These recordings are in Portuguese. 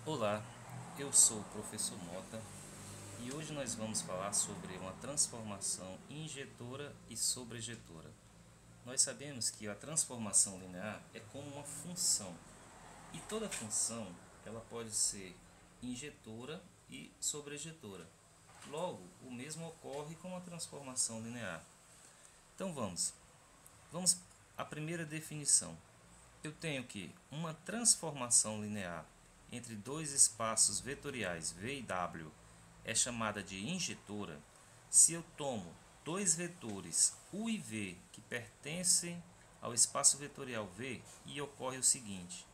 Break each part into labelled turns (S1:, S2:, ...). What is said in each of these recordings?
S1: Olá, eu sou o professor Mota e hoje nós vamos falar sobre uma transformação injetora e sobrejetora. Nós sabemos que a transformação linear é como uma função e toda função ela pode ser injetora e sobrejetora. Logo, o mesmo ocorre com a transformação linear. Então vamos à primeira definição. Eu tenho que uma transformação linear entre dois espaços vetoriais V e W é chamada de injetora se eu tomo dois vetores U e V que pertencem ao espaço vetorial V e ocorre o seguinte: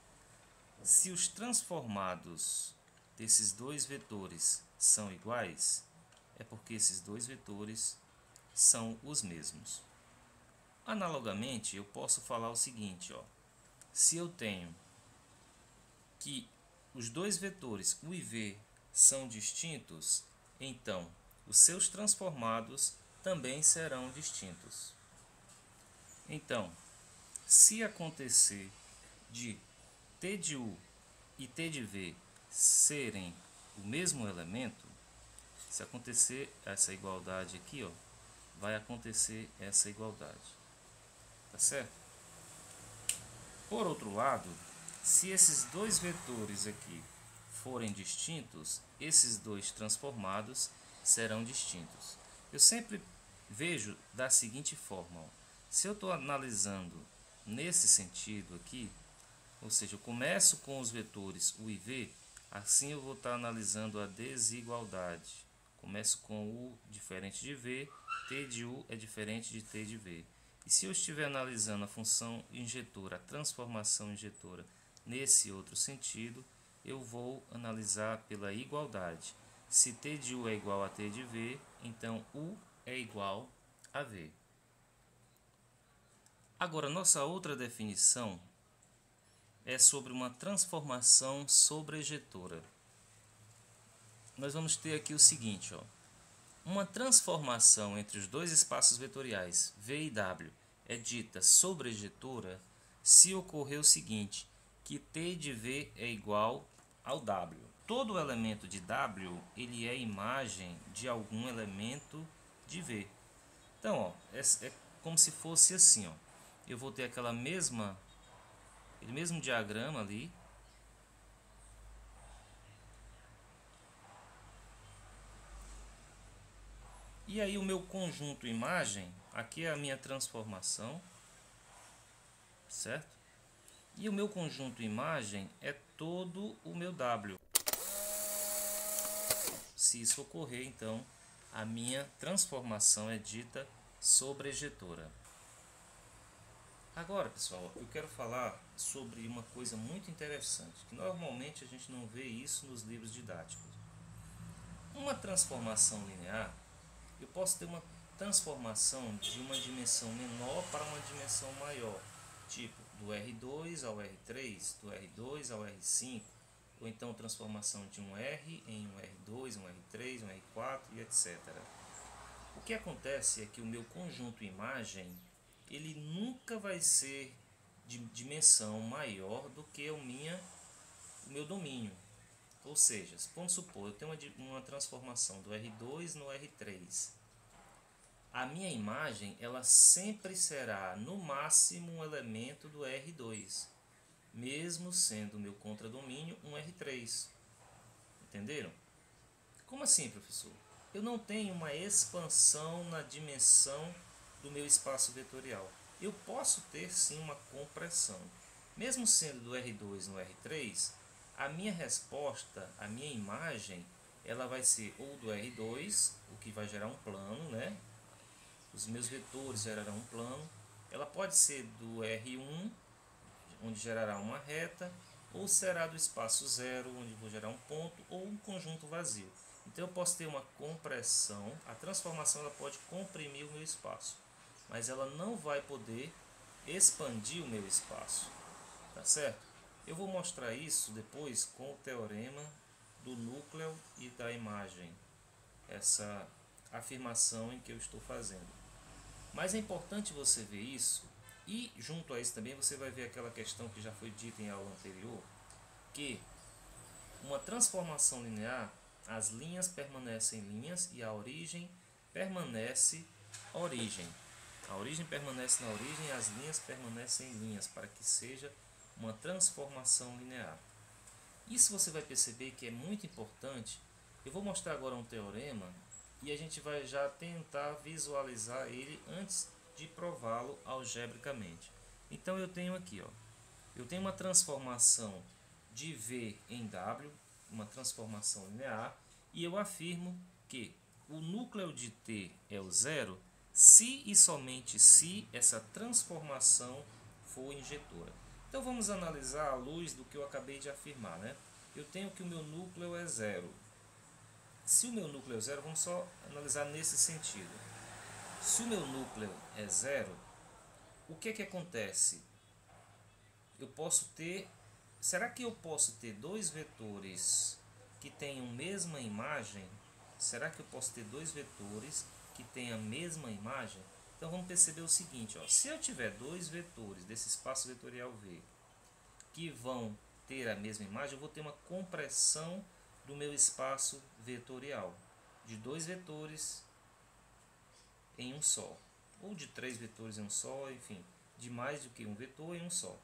S1: se os transformados desses dois vetores são iguais, é porque esses dois vetores são os mesmos. Analogamente, eu posso falar o seguinte, se eu tenho que os dois vetores U e V são distintos, então os seus transformados também serão distintos. Então, se acontecer de T de U e T de V serem o mesmo elemento, se acontecer essa igualdade aqui, vai acontecer essa igualdade. Tá certo? Por outro lado, se esses dois vetores aqui forem distintos, esses dois transformados serão distintos. Eu sempre vejo da seguinte forma: se eu estou analisando nesse sentido aqui, ou seja, eu começo com os vetores U e V, assim eu vou estar analisando a desigualdade. Começo com U diferente de V, T de U é diferente de T de V. E se eu estiver analisando a função injetora, a transformação injetora, nesse outro sentido, eu vou analisar pela igualdade. Se T de U é igual a T de V, então U é igual a V. Agora, nossa outra definição é sobre uma transformação sobrejetora. Nós vamos ter aqui o seguinte, uma transformação entre os dois espaços vetoriais V e W é dita sobrejetora se ocorrer o seguinte, que T de V é igual ao W. Todo elemento de W ele é imagem de algum elemento de V. Então, é como se fosse assim, eu vou ter aquele mesmo diagrama ali. E aí o meu conjunto imagem, aqui é a minha transformação, certo? E o meu conjunto imagem é todo o meu W. Se isso ocorrer, então, a minha transformação é dita sobrejetora. Agora, pessoal, eu quero falar sobre uma coisa muito interessante, que normalmente a gente não vê isso nos livros didáticos. Uma transformação linear, eu posso ter uma transformação de uma dimensão menor para uma dimensão maior, tipo do R2 ao R3, do R2 ao R5, ou então transformação de um R em um R2, um R3, um R4 e etc. O que acontece é que o meu conjunto imagem ele nunca vai ser de dimensão maior do que o meu domínio. Ou seja, vamos supor, eu tenho uma transformação do R2 no R3. A minha imagem ela sempre será no máximo um elemento do R2, mesmo sendo o meu contradomínio um R3. Entenderam? Como assim, professor? Eu não tenho uma expansão na dimensão do meu espaço vetorial. Eu posso ter sim uma compressão. Mesmo sendo do R2 no R3, a minha resposta, a minha imagem, ela vai ser ou do R2, o que vai gerar um plano, né? Os meus vetores gerarão um plano. Ela pode ser do R1, onde gerará uma reta, ou será do espaço zero, onde vou gerar um ponto, ou um conjunto vazio. Então eu posso ter uma compressão, a transformação ela pode comprimir o meu espaço, mas ela não vai poder expandir o meu espaço, tá certo? Eu vou mostrar isso depois com o teorema do núcleo e da imagem, essa afirmação em que eu estou fazendo. Mas é importante você ver isso, e junto a isso também você vai ver aquela questão que já foi dita em aula anterior, que uma transformação linear, as linhas permanecem linhas e a origem permanece origem. A origem permanece na origem e as linhas permanecem em linhas, para que seja uma transformação linear. Isso você vai perceber que é muito importante. Eu vou mostrar agora um teorema e a gente vai já tentar visualizar ele antes de prová-lo algebricamente. Então eu tenho aqui, eu tenho uma transformação de V em W, uma transformação linear, e eu afirmo que o núcleo de T é o zero se e somente se essa transformação for injetora. Então vamos analisar à luz do que eu acabei de afirmar, né? Eu tenho que o meu núcleo é zero. Se o meu núcleo é zero, vamos só analisar nesse sentido. Se o meu núcleo é zero, o que acontece? Eu posso ter... Será que eu posso ter dois vetores que tenham a mesma imagem? Será que eu posso ter dois vetores que tenham a mesma imagem? Então vamos perceber o seguinte, se eu tiver dois vetores desse espaço vetorial V que vão ter a mesma imagem, eu vou ter uma compressão do meu espaço vetorial de dois vetores em um só, ou de três vetores em um só, enfim, de mais do que um vetor em um só.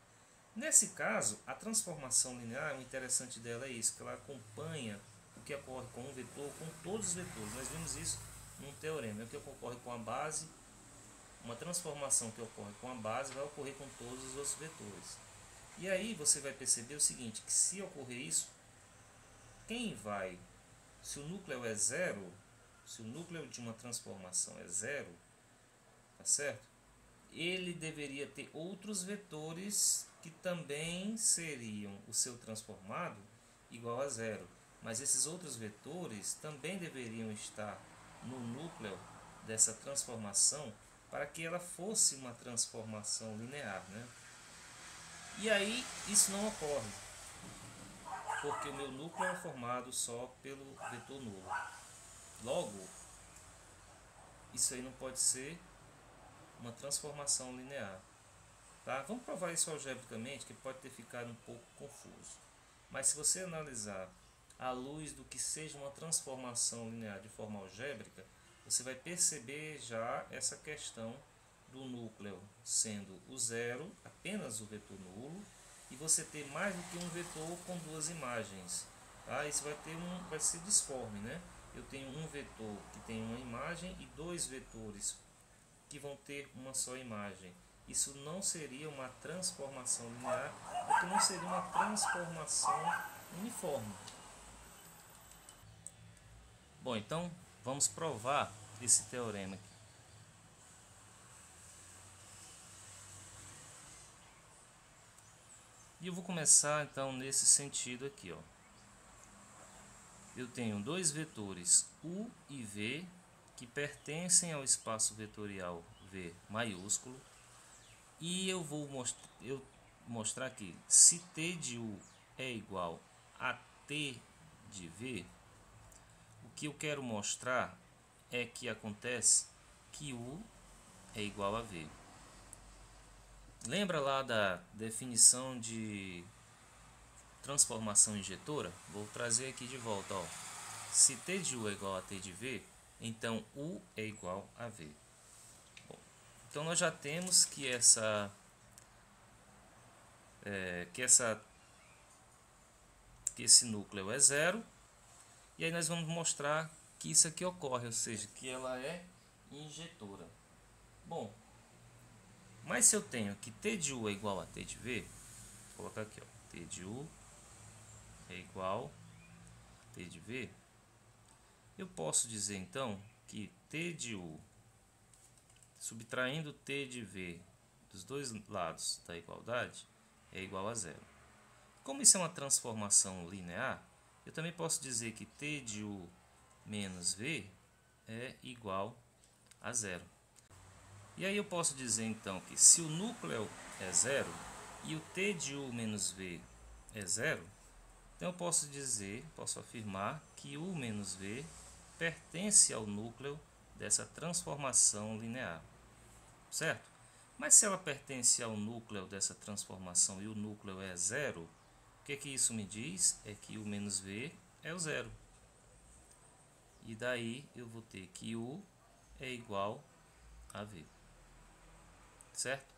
S1: Nesse caso, a transformação linear, o interessante dela é isso, que ela acompanha o que ocorre com um vetor, com todos os vetores. Nós vimos isso num teorema, o que ocorre com a base, uma transformação que ocorre com a base vai ocorrer com todos os outros vetores. E aí você vai perceber o seguinte, que se ocorrer isso, se o núcleo é zero, se o núcleo de uma transformação é zero, tá certo? Ele deveria ter outros vetores que também seriam o seu transformado igual a zero. Mas esses outros vetores também deveriam estar no núcleo dessa transformação para que ela fosse uma transformação linear, né? E aí isso não ocorre, porque o meu núcleo é formado só pelo vetor nulo. Logo, isso aí não pode ser uma transformação linear. Tá? Vamos provar isso algebricamente, que pode ter ficado um pouco confuso. Mas se você analisar à luz do que seja uma transformação linear de forma algébrica, você vai perceber já essa questão do núcleo sendo o zero, apenas o vetor nulo, e você ter mais do que um vetor com duas imagens. Tá? Isso vai ser disforme, né? Eu tenho um vetor que tem uma imagem e dois vetores que vão ter uma só imagem. Isso não seria uma transformação linear, porque não seria uma transformação uniforme. Bom, então vamos provar esse teorema aqui. E eu vou começar então nesse sentido aqui, Eu tenho dois vetores U e V que pertencem ao espaço vetorial V maiúsculo. E eu vou mostrar que se T de U é igual a T de V, o que eu quero mostrar é que acontece que U é igual a V. Lembra lá da definição de transformação injetora? Vou trazer aqui de volta. Se T de U é igual a T de V, então U é igual a V. Bom, então nós já temos que esse núcleo é zero, e aí nós vamos mostrar que isso aqui ocorre, ou seja, que ela é injetora. Bom, mas se eu tenho que T de U é igual a T de V, vou colocar aqui, T de U é igual a T de V, eu posso dizer então que T de U, subtraindo T de V dos dois lados da igualdade, é igual a zero. Como isso é uma transformação linear, eu também posso dizer que T de U menos V é igual a zero. E aí eu posso dizer então que se o núcleo é zero e o T de U menos V é zero, então eu posso afirmar que U menos V pertence ao núcleo dessa transformação linear, certo? Mas se ela pertence ao núcleo dessa transformação e o núcleo é zero, O que isso me diz? É que U menos V é o zero. E daí eu vou ter que U é igual a V. Certo?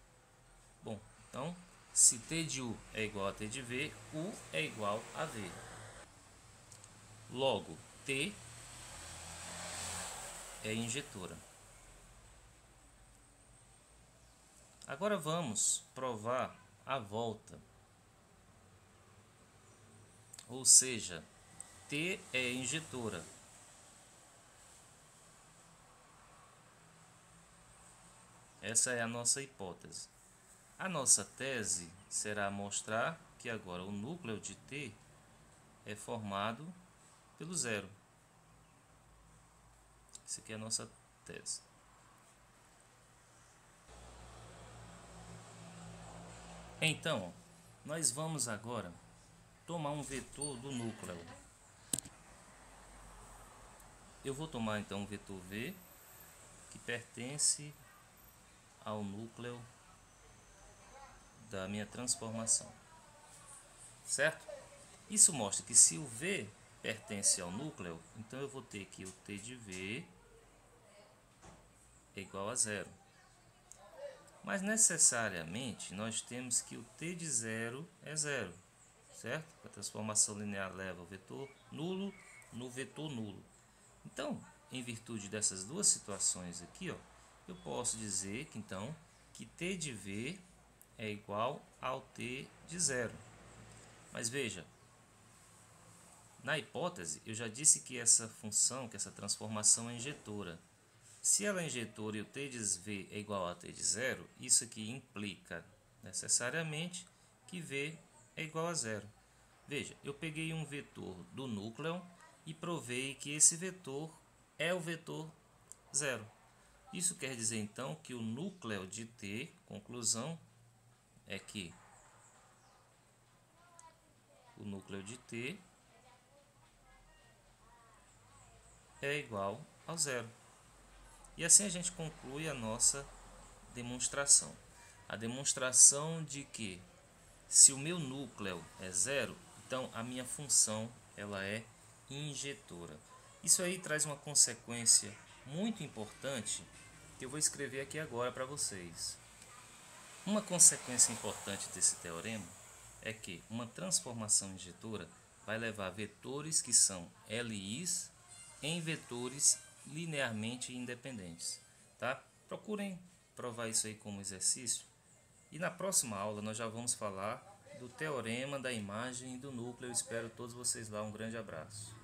S1: Bom, então, se T de U é igual a T de V, U é igual a V. Logo, T é injetora. Agora vamos provar a volta. Ou seja, T é injetora. Essa é a nossa hipótese. A nossa tese será mostrar que agora o núcleo de T é formado pelo zero. Essa aqui é a nossa tese. Então, nós vamos agora tomar um vetor do núcleo. Eu vou tomar então um vetor V que pertence ao núcleo da minha transformação. Certo? Isso mostra que se o V pertence ao núcleo, então eu vou ter que o T de V é igual a zero. Mas necessariamente nós temos que o T de zero é zero, certo? A transformação linear leva o vetor nulo no vetor nulo. Então, em virtude dessas duas situações aqui, ó, eu posso dizer que então que T de V é igual ao T de zero. Mas veja, na hipótese eu já disse que essa função, que essa transformação é injetora. Se ela é injetora e o T de V é igual a T de zero, isso aqui implica necessariamente que V é igual a zero. Veja, eu peguei um vetor do núcleo e provei que esse vetor é o vetor zero. Isso quer dizer então que o núcleo de T, conclusão, é que o núcleo de T é igual ao zero. E assim a gente conclui a nossa demonstração. A demonstração de que se o meu núcleo é zero, então a minha função ela é injetora. Isso aí traz uma consequência muito importante que eu vou escrever aqui agora para vocês. Uma consequência importante desse teorema é que uma transformação injetora vai levar vetores que são LIs em vetores linearmente independentes, tá? Procurem provar isso aí como exercício. E na próxima aula nós já vamos falar do teorema da imagem do núcleo. Eu espero todos vocês lá. Um grande abraço.